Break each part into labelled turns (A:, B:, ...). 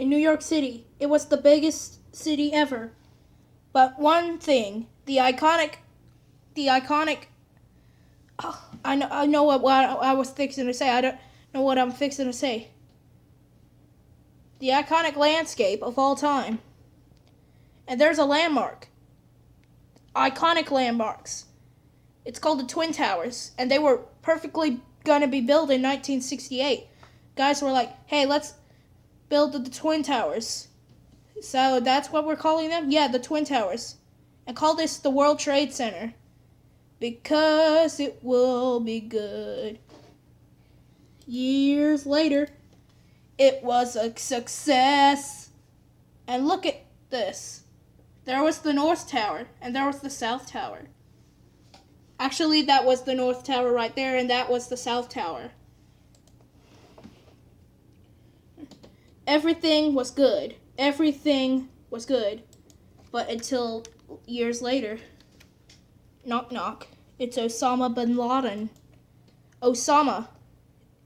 A: in New York City. It was the biggest city ever. But one thing, the iconic. Oh, I know what I was fixing to say. I don't know what I'm fixing to say. The iconic landscape of all time. And there's a landmark. Iconic landmarks. It's called the Twin Towers, and they were perfectly gonna be built in 1968. Guys were like, hey, let's build the Twin Towers. So that's what we're calling them? Yeah, the Twin Towers. And call this the World Trade Center. Because it will be good. Years later, it was a success. And look at this. There was the North Tower, and there was the South Tower. Actually, that was the North Tower right there, and that was the South Tower. Everything was good. Everything was good. But until years later, knock knock, it's Osama bin Laden. Osama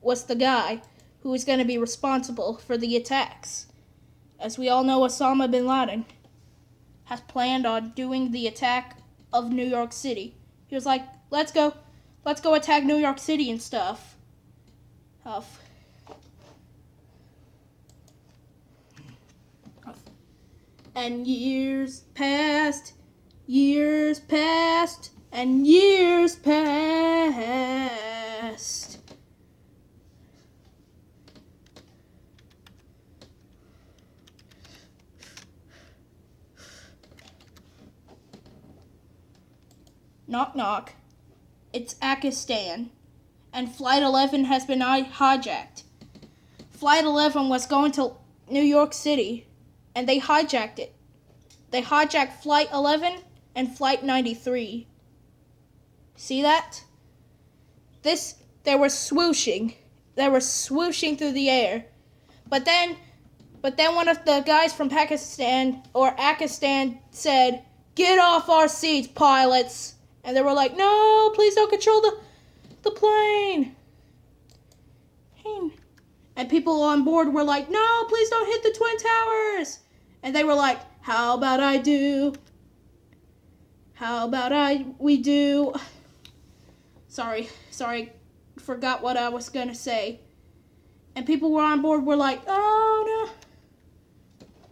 A: was the guy who was going to be responsible for the attacks. As we all know, Osama bin Laden has planned on doing the attack of New York City. He was like, let's go attack New York City and stuff. And years passed, and years passed. Knock knock. It's Pakistan, and Flight 11 has been hijacked. Flight 11 was going to New York City, and they hijacked it. They hijacked Flight 11 and Flight 93. See that? They were swooshing. They were swooshing through the air. But then one of the guys from Pakistan said, "Get off our seats, pilots." And they were like, "No, please don't control the plane." And people on board were like, "No, please don't hit the Twin Towers." And they were like, "How about I do? How about we do?" Sorry, forgot what I was gonna say. And people were on board were like, "Oh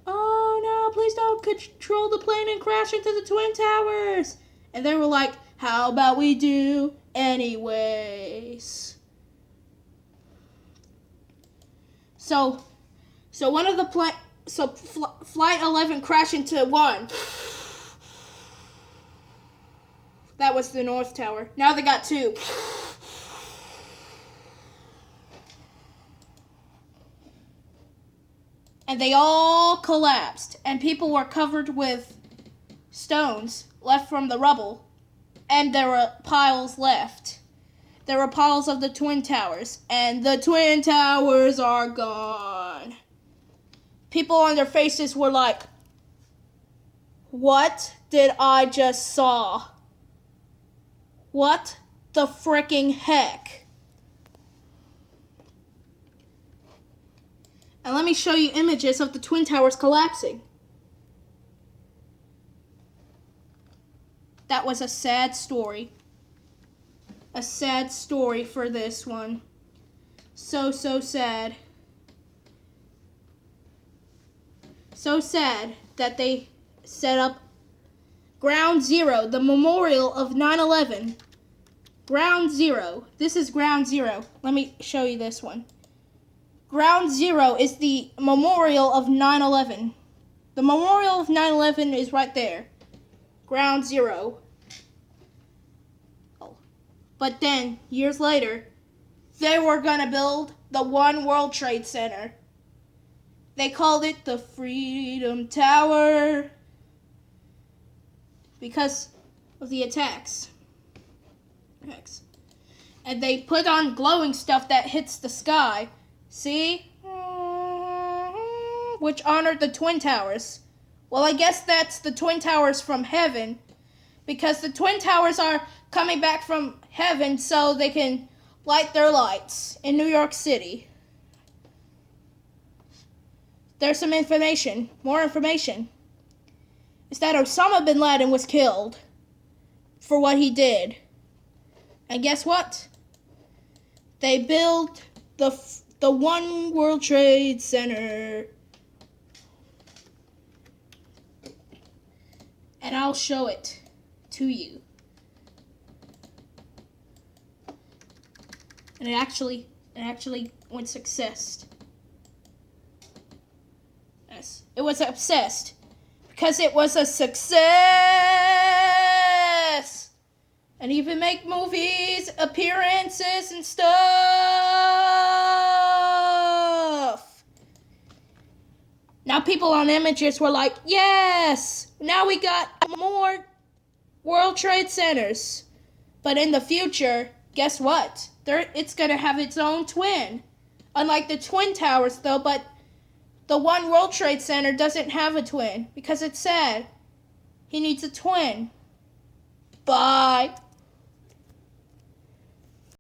A: no, please don't control the plane and crash into the Twin Towers." And they were like, "How about we do anyways?" So one of the Flight 11 crashed into one. That was the North Tower. Now they got two. And they all collapsed, and people were covered with stones left from the rubble, and there were piles left. There were piles of the Twin Towers, and the Twin Towers are gone. People on their faces were like, "What did I just saw? What the fricking heck?" And let me show you images of the Twin Towers collapsing. That was a sad story. A sad story for this one. So sad. So sad that they set up Ground Zero, the memorial of 9/11. Ground Zero. This is Ground Zero. Let me show you this one. Ground Zero is the memorial of 9/11. The memorial of 9/11 is right there. Ground Zero. But then, years later, they were gonna build the One World Trade Center. They called it the Freedom Tower because of the attacks. And they put on glowing stuff that hits the sky. See? Which honored the Twin Towers. Well, I guess that's the Twin Towers from heaven, because the Twin Towers are coming back from heaven so they can light their lights in New York City. there's some information, more information. Is that Osama bin Laden was killed for what he did. And guess what? They built the One World Trade Center. And I'll show it to you. And it actually went success. Yes, it was obsessed because it was a success. And even make movies, appearances, and stuff. Now people on Images were like, yes, now we got more World Trade Centers. But in the future, guess what? It's going to have its own twin. Unlike the Twin Towers, though, but the One World Trade Center doesn't have a twin because it's sad. He needs a twin. Bye.